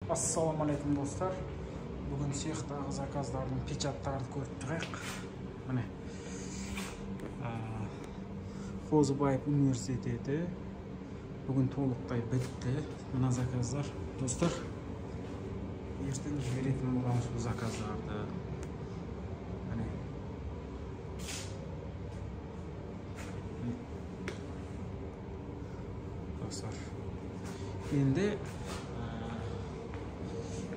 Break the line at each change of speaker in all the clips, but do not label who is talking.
Assalamu алейкум достар. Бүгін цехтағы заказдардың печаттарды көріп тұрайық. Міне. Қозыбаев университеті бүгін толықтай бітті. Мына заказдар достар. Ертең жіберетін боламыз бұл заказдарды. Міне. Достар. Енді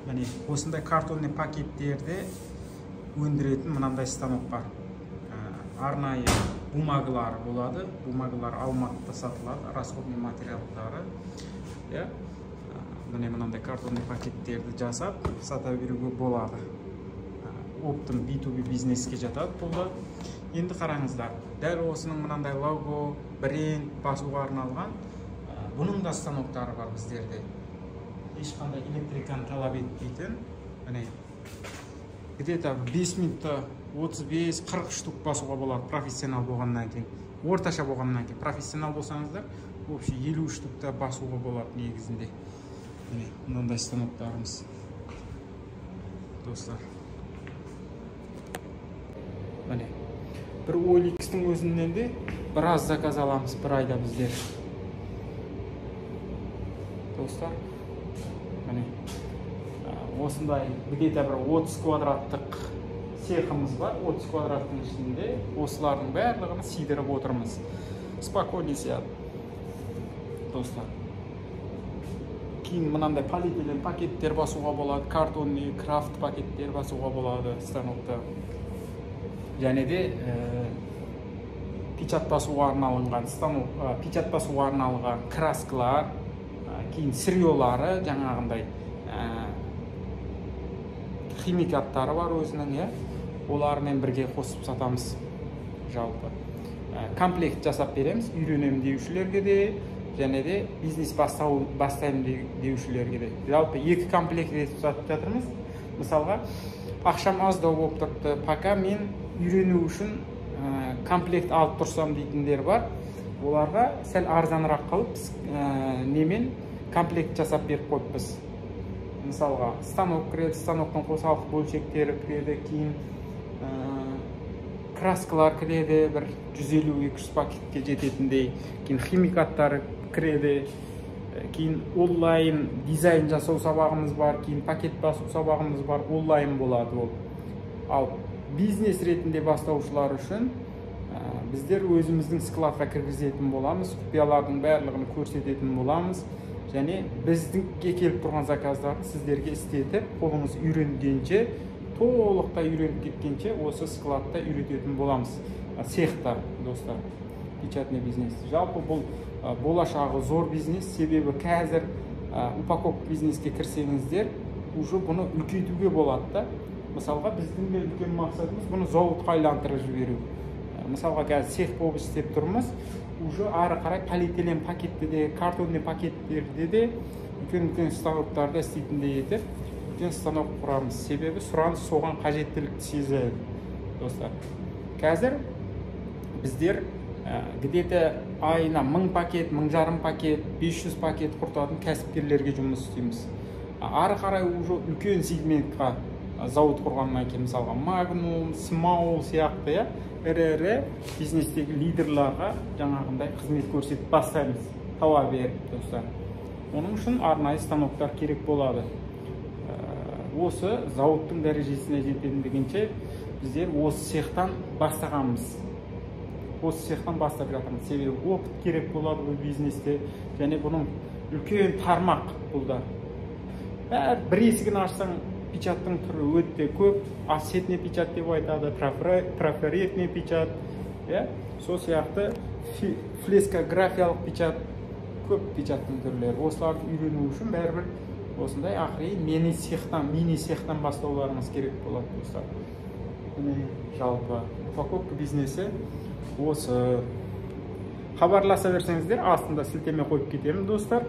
Міне, осындай картонный пакеттерде өндіретін мынандай станок бар. Арнайы бумагылар болады. Бумагылар Алматыда сатылады, расходный материалдары. Міне мынандай картонный пакеттерді жасап, сата беруге болады. Оптым B2B бизнеске жатады бұл. Енді қараңыздар, дәл осының мынандай лого, бренд басуға арналған бұның да станоктары бар біздерде. Ешқандай электриканы талап етпейтін, міне где-то 5 минутта 35-40 штук басуға болады профессионал болғаннан кейін. Орташа болғаннан кейін профессионал болсаңыздар, вообще 50 штукта басуға болады негізінде. Міне мынандай станоктарымыз. Достар. Міне бір OLX-тің өзінен де біраз заказ аламыз бір айда біздер. Достар. Осындай где-то бір 30 квадраттық цехымыз бар. 30 квадраттың ішінде осылардың барлығын сидырып отырмыз. Спокойно сидят. Достар. Кейін мынандай полиэтилен пакеттер басуға болады, картонный, крафт пакеттер басуға болады станокта. Және де печат басуға арналған станок, печат басуға арналған краскалар, кейін сырьелары, жаңағындай химикаттары бар өзінің, олармен бірге қосып сатамыз. Жалпы комплект жасап береміз үйренем деушілерге де, және де бизнес бастаймын деушілерге де. Жалпы екі комплект етіп сатып жатырмыз. Мысалға, ақшам аздау болып тұрды, пока мен үйрену үшін комплект алып тұрсам дейтіндер бар. Оларға сәл арзанырақ қалып, немен комплект жасап беріп қойыппыз. Мысалға, станок кіреді, станоктың қосалық бөлшектері кіреді, кейін краскалар кіреді, бір 150-200 пакетке жететіндей, кейін химикаттары кіреді, кейін онлайн дизайн жасау сабағымыз бар, кейін пакет басу сабағымыз бар, онлайн болады ол. Ал бизнес ретінде бастаушылар үшін біздер өзіміздің складқа кіргізетін боламыз, құпиялардың барлығын көрсететін боламыз. Және біздіңге келіп тұрған заказдарды сіздерге істетіп, қолыңыз үйренгенше, толықтай үйреніп кеткенше осы складта үйрететін боламыз. Цехта, достар, печатный бизнес. Жалпы бұл болашағы зор бизнес, себебі қазір упаковка бизнеске кірсеңіздер, уже бұны үлкейтуге болады. Мысалға, біздің үлкен мақсатымыз бұны зауытқа айландырып жіберу. Мысалға, қазір цех болып істеп тұрмыз. Уже ары қарай полиэтилен пакетте де, картонный пакеттерде де үлкен станоктарды істейтіндей етіп, үлкен станок құрамыз. Себебі сұраныс соған қажеттілікті сезеді, достар. Қазір біздер где-то айына 1000 пакет, 1500 пакет, 500 пакет құртатын кәсіпкерлерге жұмыс істейміз. Ары қарай уже үлкен сегментқа зауыт құрғаннан кейін, мысалға Magnum, Small сияқты, ірі бизнестегі лидерларға жаңағындай қызмет көрсетіп бастаймыз, тауар беріп, достар. Оның үшін арнайы станоктар керек болады. Осы зауыттың дәрежесіне жететіндігінше біздер осы цехтан бастағанбыз. Осы цехтан бастап жатырмыз. Себебі опыт керек болады бұл бизнесте, және бұның үлкен тармақ бұлда. Бір есігін ашсаң, печаттың түрі өте көп, офсетный печат деп айтады, трафаретный печат, сол сияқты флескографиялық печат, көп печаттың түрлері. Осыларды үйрену үшін бәрібір осындай ақыры мини цехтан бастауларыңыз керек болады, достар. Міне жалпы упаковка бизнесі осы. Хабарласа берсеңіздер, астында сілтеме қойып кетемін, достар.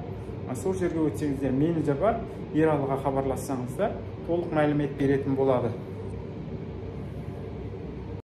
Сол жерге өтсеңіздер, менеджер бар, Ералыға хабарлассаңыздар, толық мәлімет беретін болады.